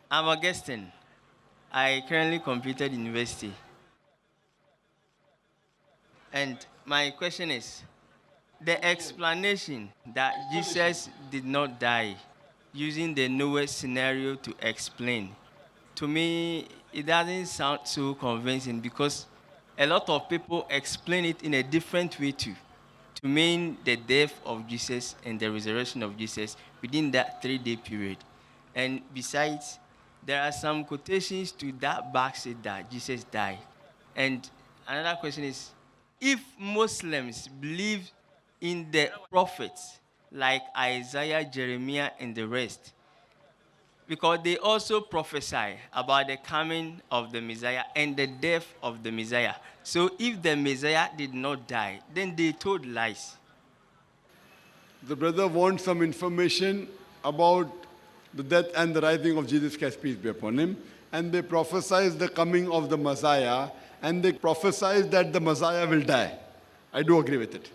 I'm Augustine. I currently completed university. And my question is, the explanation that Jesus did not die, using the Noah scenario to explain, to me, it doesn't sound so convincing because a lot of people explain it in a different way too, to mean the death of Jesus and the resurrection of Jesus within that 3 day period. And besides, there are some quotations to that backseat that Jesus died. And another question is, if Muslims believe in the prophets like Isaiah, Jeremiah, and the rest, because they also prophesy about the coming of the Messiah and the death of the Messiah. So if the Messiah did not die, then they told lies. The brother wants some information about the death and the rising of Jesus Christ, peace be upon him. And they prophesied the coming of the Messiah, and they prophesied that the Messiah will die. I do agree with it.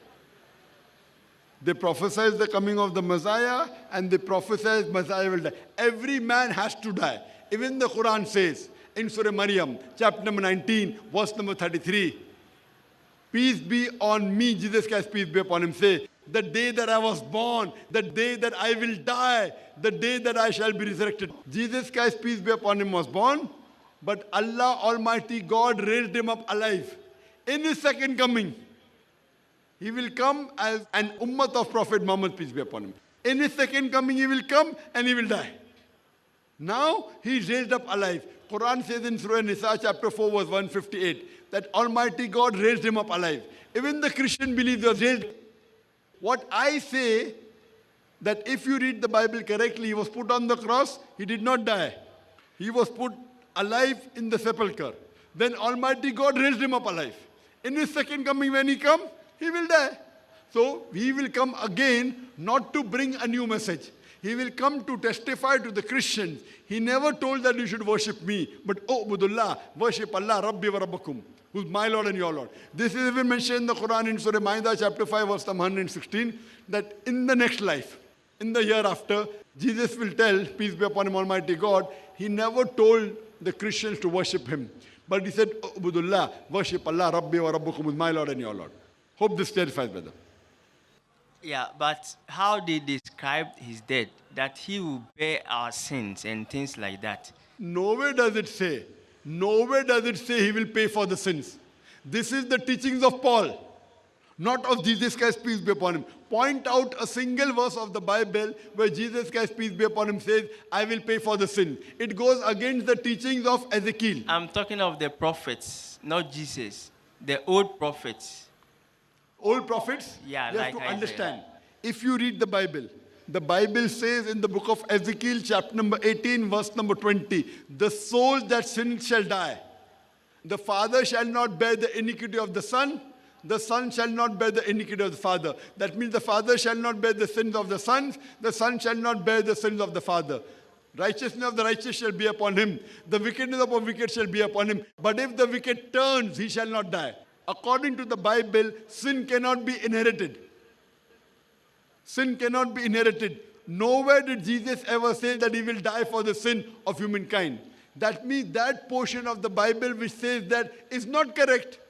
They prophesied the coming of the Messiah, and they prophesied Messiah will die. Every man has to die. Even the Quran says in Surah Maryam, chapter number 19, verse number 33, peace be on me, Jesus Christ, peace be upon him, say, the day that I was born, the day that I will die, the day that I shall be resurrected. Jesus Christ, peace be upon him, was born, but Allah Almighty God raised him up alive. In his second coming, he will come as an ummah of Prophet Muhammad, peace be upon him. In his second coming, he will come and he will die. Now, he is raised up alive. Quran says in Surah Nisa, chapter 4, verse 158, that Almighty God raised him up alive. Even the Christian believes he was raised. What I say, that if you read the Bible correctly, he was put on the cross, he did not die. He was put alive in the sepulchre. Then Almighty God raised him up alive. In his second coming, when he comes, he will die. So he will come again, not to bring a new message. He will come to testify to the Christians. He never told that you should worship me, but oh, Budullah, worship Allah, Rabbi wa Rabbakum, who's my Lord and your Lord. This is even mentioned in the Quran in Surah Ma'idah, chapter 5, verse 116, that in the next life, in the year after, Jesus will tell, peace be upon him, Almighty God, he never told the Christians to worship him. But he said, oh, Budullah, worship Allah, Rabbi wa Rabbakum, who's my Lord and your Lord. Hope this clarifies, brother. Yeah, but how they described his death, that he will bear our sins and things like that. Nowhere does it say. Nowhere does it say he will pay for the sins. This is the teachings of Paul, not of Jesus Christ, peace be upon him. Point out a single verse of the Bible where Jesus Christ, peace be upon him, says, I will pay for the sin. It goes against the teachings of Ezekiel. I'm talking of the prophets, not Jesus. The old prophets. Old prophets, Yeah, you like have to Isaiah. understand. If you read the Bible says in the book of Ezekiel, chapter number 18, verse number 20, the soul that sins shall die. The father shall not bear the iniquity of the son shall not bear the iniquity of the father. That means the father shall not bear the sins of the son shall not bear the sins of the father. Righteousness of the righteous shall be upon him. The wickedness of the wicked shall be upon him. But if the wicked turns, he shall not die. According to the Bible, sin cannot be inherited. Sin cannot be inherited. Nowhere did Jesus ever say that he will die for the sin of humankind. That means that portion of the Bible which says that is not correct.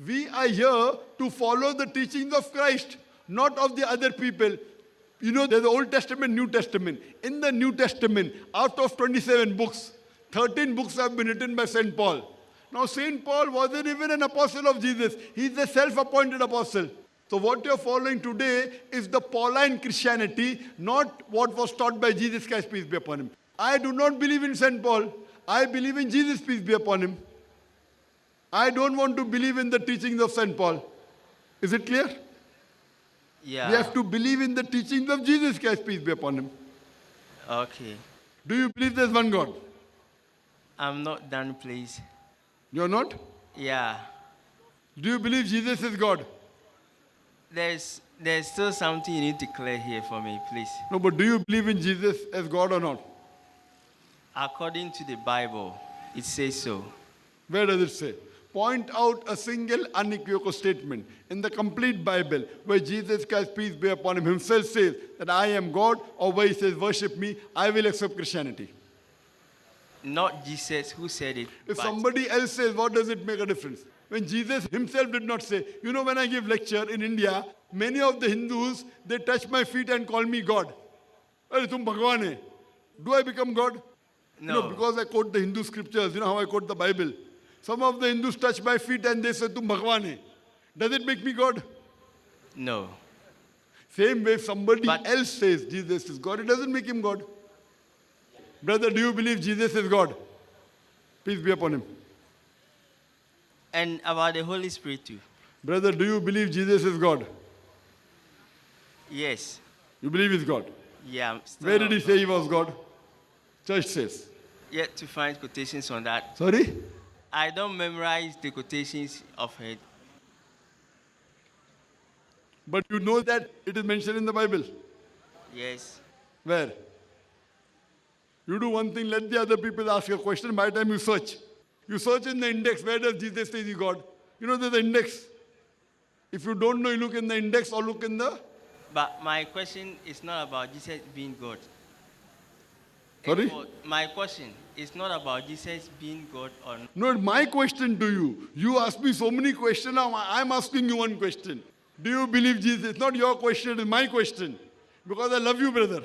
We are here to follow the teachings of Christ, not of the other people. You know, there's the Old Testament, New Testament. In the New Testament, out of 27 books, 13 books have been written by St. Paul. Now, St. Paul wasn't even an apostle of Jesus. He's a self-appointed apostle. So what you're following today is the Pauline Christianity, not what was taught by Jesus Christ, peace be upon him. I do not believe in St. Paul. I believe in Jesus, peace be upon him. I don't want to believe in the teachings of St. Paul. Is it clear? Yeah. We have to believe in the teachings of Jesus Christ, peace be upon him. Okay. Do you believe there's one God? I'm not done, please. You're not? Yeah. Do you believe Jesus is God? There's still something you need to clear here for me, please. No, but do you believe in Jesus as God or not? According to the Bible, it says so. Where does it say? Point out a single unequivocal statement in the complete Bible where Jesus Christ, peace be upon him, himself says that I am God, or where he says, worship me, I will accept Christianity. not Jesus who said it, If but somebody else says, what does it make a difference? When Jesus himself did not say, when I give lecture in India, many of the Hindus, they touch my feet and call me God. Hey, tum Bhagwan hai. Do I become God? no, Because I quote the Hindu scriptures, how I quote the Bible. Some of the Hindus touch my feet and they say, tum Bhagwan hai. Does it make me God? no. Same way, if somebody But- else says Jesus is God, it doesn't make him God. Brother, do you believe Jesus is God? Peace be upon him. And about the Holy Spirit too. Brother, do you believe Jesus is God? Yes. You believe he's God? Yeah. I'm still Where did not he say he was God? Church says. yet to find quotations on that. Sorry? I don't memorize the quotations of it. But you know that it is mentioned in the Bible. Yes. Where? You do one thing, let the other people ask you a question. By the time you search. You search in the index, where does Jesus say he's God? There's an index. If you don't know, you look in the index or look in the... But my question is not about Jesus being God. Sorry? My question is not about Jesus being God or not. No, my question to you. You ask me so many questions, now I'm asking you one question. Do you believe Jesus? It's not your question, it's my question. Because I love you, brother.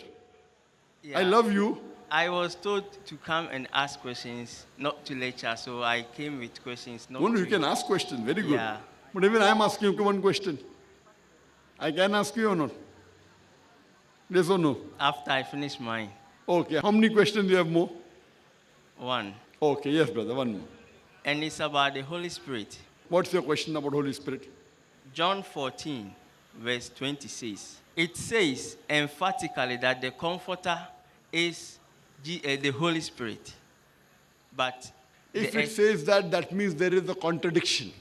Yeah. I love you. I was told to come and ask questions, not to lecture, so I came with questions. Not No, to, you can ask questions, very good. Yeah. But even I'm asking you one question. I can ask you or not? Yes or no? After I finish mine. Okay, how many questions do you have more? One. Okay, yes, brother, one more. And it's about the Holy Spirit. What's your question about Holy Spirit? John 14, verse 20 says, it says emphatically that the Comforter is the Holy Spirit. But If it says that, that means there is a contradiction.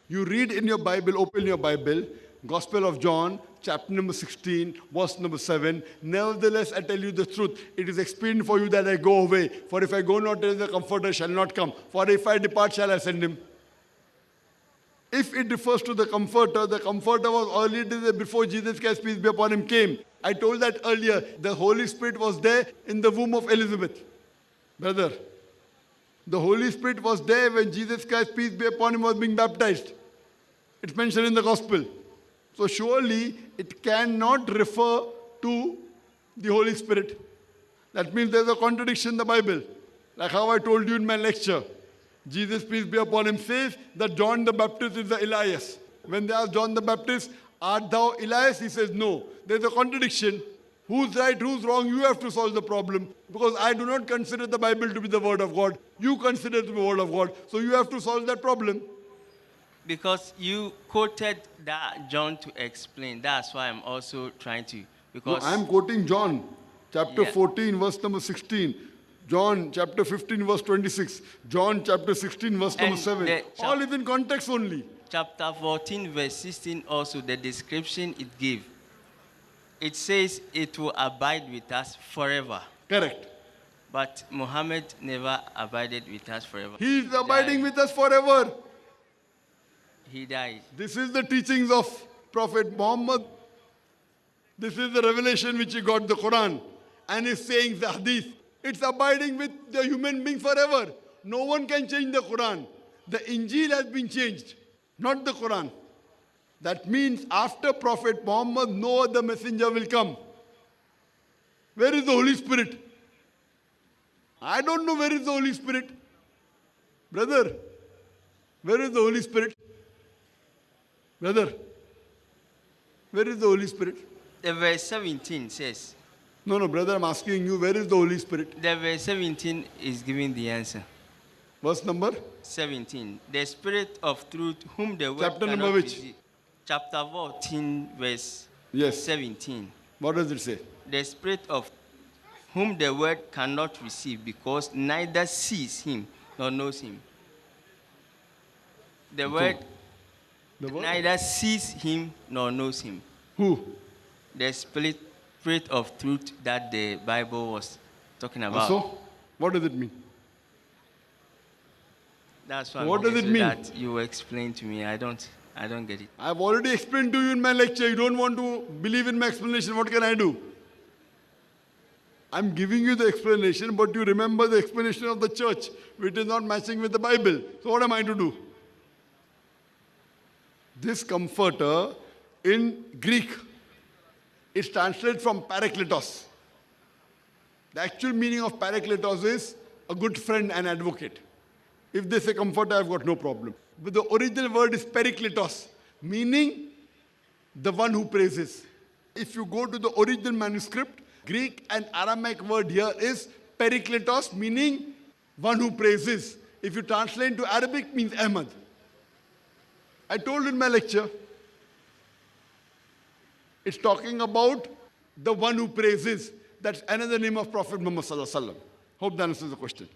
You read in your Bible, open your Bible, Gospel of John, chapter number 16, verse number 7. Nevertheless, I tell you the truth. It is expedient for you that I go away. For if I go not, then the Comforter shall not come. For if I depart, shall I send him? If it refers to the Comforter was already before Jesus Christ, peace be upon him, came. I told that earlier. The Holy Spirit was there in the womb of Elizabeth. Brother, the Holy Spirit was there when Jesus Christ, peace be upon him, was being baptized. It's mentioned in the Gospel. So surely it cannot refer to the Holy Spirit. That means there's a contradiction in the Bible. Like how I told you in my lecture. Jesus, peace be upon him, says that John the Baptist is the Elias. When they ask John the Baptist, art thou Elias? He says no. There's a contradiction. Who's right, who's wrong? You have to solve the problem. Because I do not consider the Bible to be the word of God. You consider it to be the word of God. So you have to solve that problem. Because you quoted that John to explain. That's why I'm also trying to. Because No, I'm quoting John, chapter Yeah. 14, verse number 16. John, chapter 15, verse 26. John, chapter 16, verse number And 7. the All is in context only. chapter 14, verse 16, also the description it gave. It says it will abide with us forever. Correct. But Muhammad never abided with us forever. He is abiding with us forever. He died. This is the teachings of Prophet Muhammad. This is the revelation which he got, the Quran. And he's saying the hadith. It's abiding with the human being forever. No one can change the Quran. The Injil has been changed, not the Quran. That means after Prophet Muhammad, no other messenger will come. Where is the Holy Spirit? I don't know where is the Holy Spirit. Brother, where is the Holy Spirit? Brother, where is the Holy Spirit? The verse 17 says, No, brother, I'm asking you, where is the Holy Spirit? the verse 17 is giving the answer. Verse number? 17. The Spirit of truth, whom the world Chapter cannot number which? receive. Chapter 14, verse Yes. 17. What does it say? The Spirit of whom the world cannot receive, because neither sees him nor knows him. The word The word? neither sees him nor knows him. Who? The Spirit of truth that the Bible was talking about. So, what does it mean? That's what, What does it mean? that you explain to me. I don't get it. I've already explained to you in my lecture. You don't want to believe in my explanation. What can I do? I'm giving you the explanation, but you remember the explanation of the church, which is not matching with the Bible. So what am I to do? This comforter in Greek is translated from parakletos. The actual meaning of parakletos is a good friend and advocate. If they say comforter, I've got no problem. But the original word is perikletos, meaning the one who praises. If you go to the original manuscript, Greek and Aramaic word here is perikletos, meaning one who praises. If you translate into Arabic, means Ahmad. I told in my lecture, it's talking about the one who praises. That's another name of Prophet Muhammad sallallahu alaihi wasallam. Hope that answers the question.